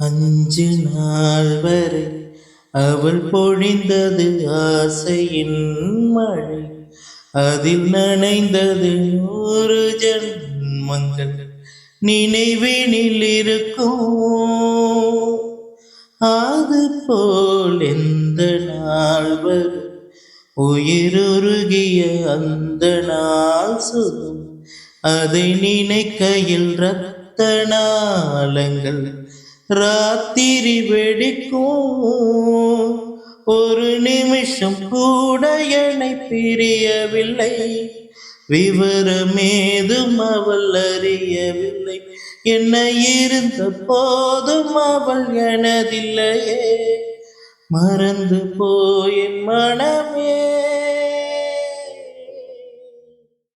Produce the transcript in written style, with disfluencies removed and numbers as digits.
அஞ்சு நாள் வரை அவள் பொழிந்தது ஆசையின் மழை. அதில் நனைந்தது 100 ஜன்மங்கள் நினைவினில் இருக்கும். அது போல் எந்த நாள் வரும் உயிருருகிய அந்த நாள் சுகம். அதை நினைக்கையில் இரத்த நாளங்கள் ராத்திரி வெடிக்கும். ஒரு நிமிஷம் கூட என்னை பிரியவில்லை, விவரமேதும் அவள் அறியவில்லை. என்ன இருந்த போதும் அவள் எனதில்லையே, மறந்து போயின் மனமே.